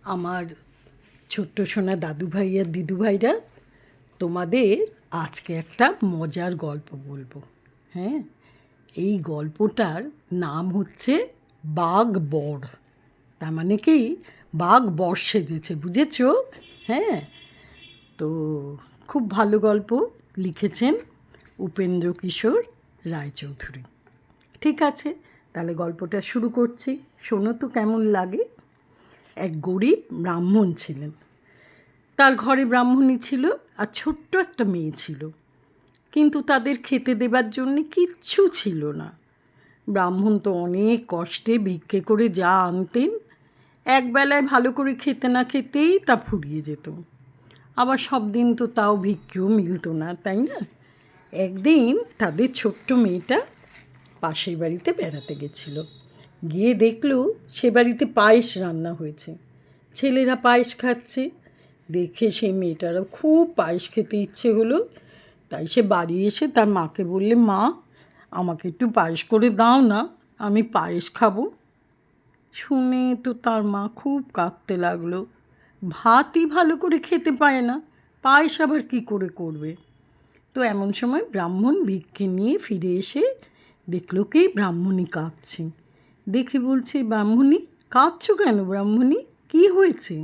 আমার ছোট্ট সোনা দাদু ভাই আর দিদু ভাইরা, তোমাদের আজকে একটা মজার গল্প বলবো। হ্যাঁ, এই গল্পটার নাম হচ্ছে বাঘ বর। তার মানে কি, বাঘ বর সেজেছে, বুঝেছো? হ্যাঁ, তো খুব ভালো গল্প লিখেছেন উপেন্দ্র কিশোর রায়চৌধুরী। ঠিক আছে, তাহলে গল্পটা শুরু করছি। শোনো তো কেমন লাগে। এক গরিব ব্রাহ্মণ ছিলেন। তার ঘরে ব্রাহ্মণী ছিল আর ছোট্ট একটা মেয়ে ছিল, কিন্তু তাদের খেতে দেবার জন্য কিচ্ছু ছিল না। ব্রাহ্মণ তো অনেক কষ্টে ভিক্ষে করে যা আনতেন, একবেলায় ভালো করে খেতে না খেতেই তা ফুরিয়ে যেত। আবার সব দিন তো তাও ভিক্ষেও মিলত না, তাই না? একদিন তাদের ছোট্ট মেয়েটা পাশের বাড়িতে বেড়াতে গেছিল। গিয়ে দেখলো সে বাড়িতে পায়েস রান্না হয়েছে, ছেলেরা পায়েস খাচ্ছে। দেখে সেই মেয়েটারও খুব পায়েস খেতে ইচ্ছে হলো। তাই সে বাড়ি এসে তার মাকে বললে, মা, আমাকে একটু পায়েস করে দাও না, আমি পায়েস খাবো। শুনে তো তার মা খুব কাঁদতে লাগলো। ভাতই ভালো করে খেতে পায় না, পায়েস আবার কী করে করবে? তো এমন সময় ব্রাহ্মণ ভিক্ষে নিয়ে ফিরে এসে দেখলো কি ব্রাহ্মণী কাঁদছে। দেখে বলছে, ব্রাহ্মণী, কাঁদছো কেন ব্রাহ্মণী, কী হয়েছে?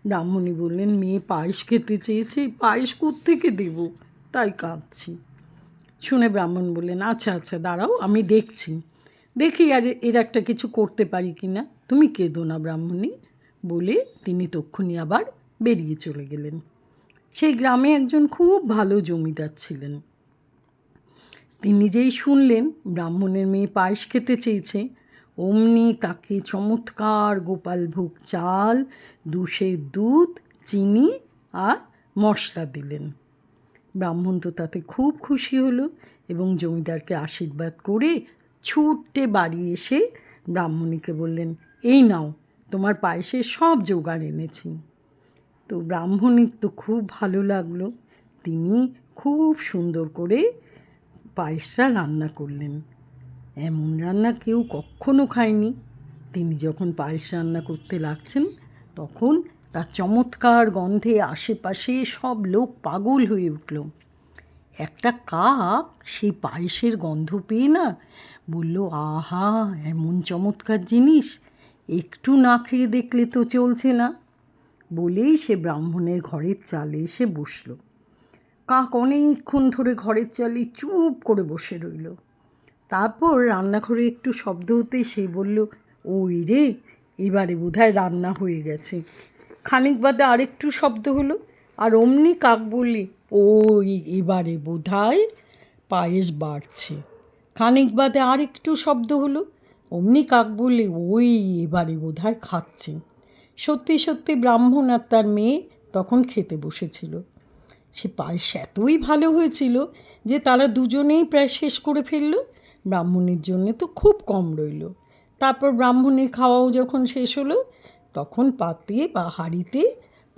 ব্রাহ্মণী বললেন, মেয়ে পায়েস খেতে চেয়েছে, পায়েস কোত্থেকে দেব, তাই কাঁদছি। শুনে ব্রাহ্মণ বললেন, আচ্ছা আচ্ছা, দাঁড়াও, আমি দেখছি, দেখি আর এর একটা কিছু করতে পারি কি না। তুমি কেঁদো না ব্রাহ্মণী, বলে তিনি তক্ষুনি আবার বেরিয়ে চলে গেলেন। সেই গ্রামে একজন খুব ভালো জমিদার ছিলেন। তিনি যেই শুনলেন ব্রাহ্মণের মেয়ে পায়েস খেতে চেয়েছে, অমনি তাকে চমৎকার গোপালভোগ চাল, 2 সের দুধ, চিনি আর মশলা দিলেন। ব্রাহ্মণ তো তাতে খুব খুশি হলো এবং জমিদারকে আশীর্বাদ করে ছুটে বাড়ি এসে ব্রাহ্মণীকে বললেন, এই নাও, তোমার পায়েসের সব জোগাড় এনেছি। তো ব্রাহ্মণীর তো খুব ভালো লাগলো। তিনি খুব সুন্দর করে পায়েসটা রান্না করলেন। এমন রান্না কেউ কখনো খায়নি। তিনি যখন পায়েস রান্না করতে লাগছেন, তখন তার চমৎকার গন্ধে আশেপাশে সব লোক পাগল হয়ে উঠল। একটা কাক সেই পায়েসের গন্ধ পেয়ে না বলল, আহা, এমন চমৎকার জিনিস, একটু না খেয়ে দেখলে তো চলছে না, বলেই সে ব্রাহ্মণের ঘরের চালে এসে বসল। কাক অনেকক্ষণ ধরে ঘরের চালে চুপ করে বসে রইল। তারপর রান্নাঘরে একটু শব্দ হতেই সে বলল, ওই রে, এবারে বোধহয় রান্না হয়ে গেছে। খানিক বাদে আরেকটু শব্দ হলো, আর অমনি কাক বললে, ওই এবারে বোধহয় পায়েস বাড়ছে। খানিক বাদে আর একটু শব্দ হলো, অমনি কাক বললে, ওই এবারে বোধহয় খাচ্ছে। সত্যি সত্যি ব্রাহ্মণ আর তার মেয়ে তখন খেতে বসেছিল। সে পায়েস এতই ভালো হয়েছিল যে তারা দুজনেই প্রায় শেষ করে ফেলল। ব্রাহ্মণের জন্যে তো খুব কম রইল। তারপর ব্রাহ্মণের খাওয়াও যখন শেষ হলো, তখন পাতে বা হাঁড়িতে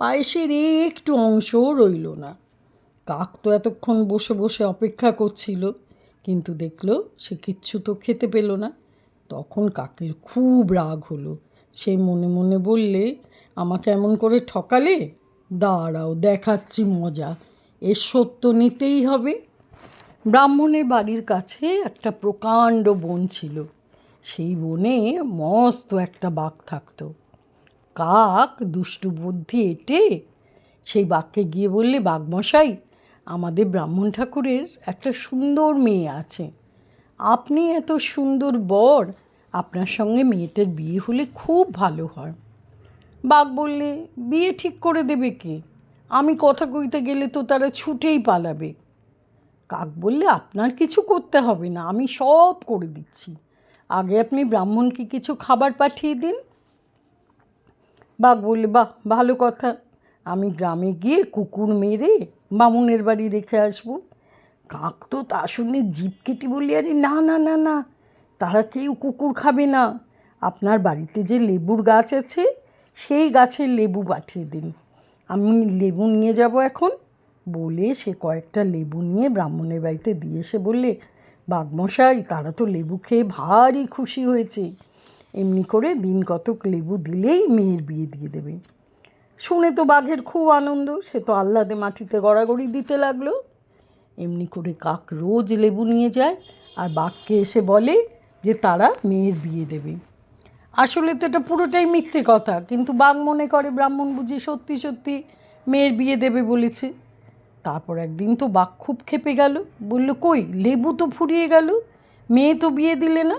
পায়েসের একটু অংশও রইল না। কাক তো এতক্ষণ বসে বসে অপেক্ষা করছিল, কিন্তু দেখলো সে কিচ্ছু তো খেতে পেল না। তখন কাকের খুব রাগ হলো। সে মনে মনে বললে, আমাকে এমন করে ঠকালে, দাঁড়াও দেখাচ্ছি মজা, এর সত্য নিতেই হবে। ব্রাহ্মণের বাড়ির কাছে একটা প্রকাণ্ড বন ছিল। সেই বনে মস্ত একটা বাঘ থাকতো। কাক দুষ্টু বুদ্ধি এঁটে সেই বাঘকে গিয়ে বললে, বাঘমশাই, আমাদের ব্রাহ্মণ ঠাকুরের একটা সুন্দর মেয়ে আছে, আপনি এত সুন্দর বর, আপনার সঙ্গে মেয়েটার বিয়ে হলে খুব ভালো হয়। বাঘ বললে, বিয়ে ঠিক করে দেবে কে? আমি কথা কইতে গেলে তো তারা ছুটেই পালাবে। কাক বললে, আপনার কিছু করতে হবে না, আমি সব করে দিচ্ছি, আগে আপনি ব্রাহ্মণকে কিছু খাবার পাঠিয়ে দিন। বাঘ বললে, বাহ, ভালো কথা, আমি গ্রামে গিয়ে কুকুর মেরে বামুনের বাড়ি রেখে আসবো। কাক তো তা শুনে জিভ কেটে বললে, আরে না না না না, তারা কেউ কুকুর খাবে না, আপনার বাড়িতে যে লেবুর গাছ আছে সেই গাছের লেবু পাঠিয়ে দিন, আমি লেবু নিয়ে যাব এখন। বলে সে কয়েকটা লেবু নিয়ে ব্রাহ্মণের বাড়িতে দিয়ে এসে বললে, বাঘমশাই, তারা তো লেবু খেয়ে ভারী খুশি হয়েছে, এমনি করে দিন কতক লেবু দিলেই মেয়ের বিয়ে দিয়ে দেবে। শুনে তো বাঘের খুব আনন্দ, সে তো আহ্লাদে মাটিতে গড়াগড়ি দিতে লাগলো। এমনি করে কাক রোজ লেবু নিয়ে যায় আর বাঘকে এসে বলে যে তারা মেয়ের বিয়ে দেবে। আসলে তো এটা পুরোটাই মিথ্যে কথা, কিন্তু বাঘ মনে করে ব্রাহ্মণ বুঝি সত্যি সত্যি মেয়ের বিয়ে দেবে বলেছে। তারপর একদিন তো বাঘ খুব ক্ষেপে গেল, বলল কই লেবু তো ফুরিয়ে গেল, মেয়ে তো বিয়ে দিলে না।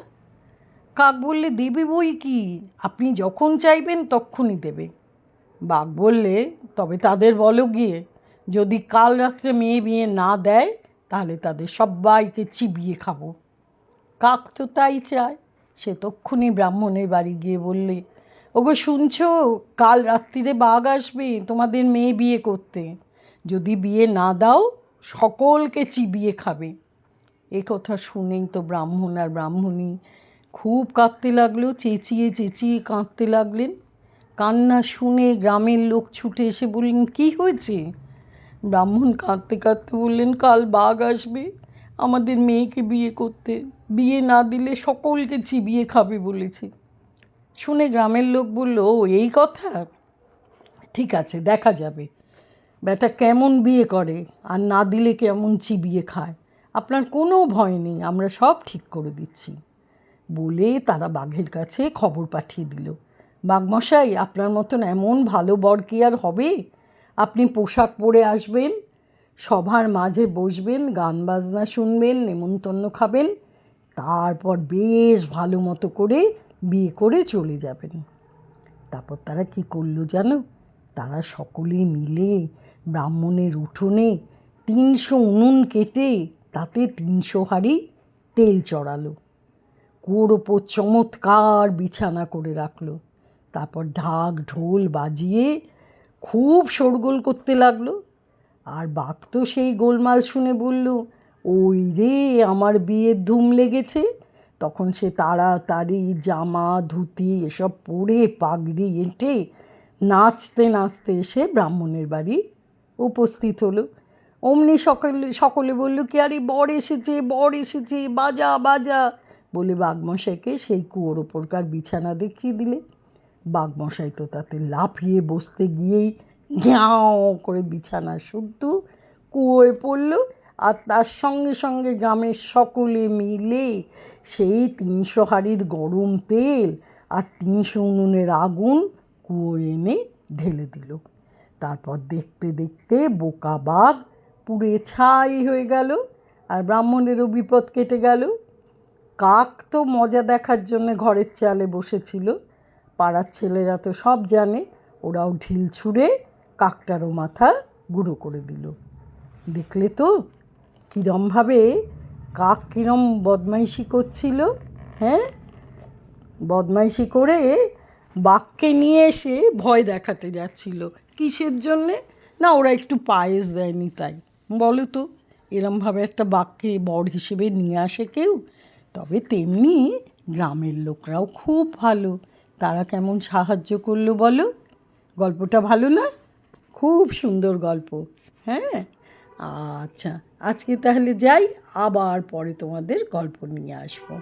কাক বললে দেবে বই কি, আপনি যখন চাইবেন তক্ষুনি দেবে। বাঘ বললে তবে তাদের বলো গিয়ে, যদি কাল রাত্রে মেয়ে বিয়ে না দেয় তাহলে তাদের সবাইকে চিবিয়ে খাবো। কাক তো তাই চায়, সে তক্ষুনি ব্রাহ্মণের বাড়ি গিয়ে বললে, ওগো শুনছো, কাল রাত্রিরে বাঘ আসবে তোমাদের মেয়ে বিয়ে করতে, যদি বিয়ে না দাও সকলকে চিবিয়ে খাবে। এ কথা শুনেই তো ব্রাহ্মণ আর ব্রাহ্মণী খুব কাঁদতে লাগলো, চেঁচিয়ে চেঁচিয়ে কাঁদতে লাগলেন। কান্না শুনে গ্রামের লোক ছুটে এসে বললেন, কী হয়েছে? ব্রাহ্মণ কাঁদতে কাঁদতে বললেন, কাল বাঘ আসবে আমাদের মেয়েকে বিয়ে করতে, বিয়ে না দিলে সকলকে চিবিয়ে খাবে বলেছে। শুনে গ্রামের লোক বলল, ও এই কথা, ঠিক আছে দেখা যাবে ব্যাটা কেমন বিয়ে করে আর না দিলে কেমন চিবিয়ে খায়, আপনার কোনো ভয় নেই, আমরা সব ঠিক করে দিচ্ছি। বলে তারা বাঘের কাছে খবর পাঠিয়ে দিল, বাঘমশাই আপনার মতন এমন ভালো বর কি আর হবে, আপনি পোশাক পরে আসবেন, সভার মাঝে বসবেন, গান বাজনা শুনবেন, নেমন্তন্ন খাবেন, তারপর বেশ ভালো মতো করে বিয়ে করে চলে যাবেন। তারপর তারা কি করলো জানো? তারা সকলে মিলে ব্রাহ্মণের উঠোনে 300 উনুন কেটে তাতে 300 হাঁড়ি তেল চড়ালো, কুয়োর ওপর চমৎকার বিছানা করে রাখলো। তারপর ঢাক ঢোল বাজিয়ে খুব শোরগোল করতে লাগলো। আর বাঘ তো সেই গোলমাল শুনে বলল, ওই রে আমার বিয়ের ধুম লেগেছে। তখন সে তাড়াতাড়ি জামা ধুতি এসব পরে পাগড়ি এঁটে নাচতে নাচতে এসে ব্রাহ্মণের বাড়ি উপস্থিত হলো। অমনি সকলে বলল, কি আরে বর এসেছে, বর এসেছে, বাজা বাজা বলে বাঘমশাইকে সেই কুয়োর ওপরকার বিছানা দেখিয়ে দিলে। বাঘমশাই তো তাতে লাফিয়ে বসতে গিয়েই ঘ্যাও করে বিছানা শুদ্ধ কুয়োয় পড়ল, আর তার সঙ্গে সঙ্গে গ্রামের সকলে মিলে সেই 300 হাঁড়ির গরম তেল আর 300 উনুনের আগুন কুয়োয় এনে ঢেলে দিল। তারপর দেখতে দেখতে বোকা বাঘ পুড়ে ছাই হয়ে গেল, আর ব্রাহ্মণেরও বিপদ কেটে গেল। কাক তো মজা দেখার জন্য ঘরের চালে বসেছিল, পাড়ার ছেলেরা তো সব জানে, ওরাও ঢিল ছুঁড়ে কাকটারও মাথা গুঁড়ো করে দিল। দেখলে তো কীরমভাবে কাক কীরম বদমাইশি করছিল। হ্যাঁ, বদমাইশি করে বাঘকে নিয়ে এসে ভয় দেখাতে যাচ্ছিল, কিসের জন্যে না, ওরা একটু পায়েস দেয়নি তাই। বলো তো, এরমভাবে একটা বাঘকে বর হিসেবে নিয়ে আসে কেউ? তবে তেমনি গ্রামের লোকরাও খুব ভালো, তারা কেমন সাহায্য করলো বলো। গল্পটা ভালো না? খুব সুন্দর গল্প। হ্যাঁ, আচ্ছা, আজকে তাহলে যাই, আবার পরে তোমাদের গল্প নিয়ে আসবো।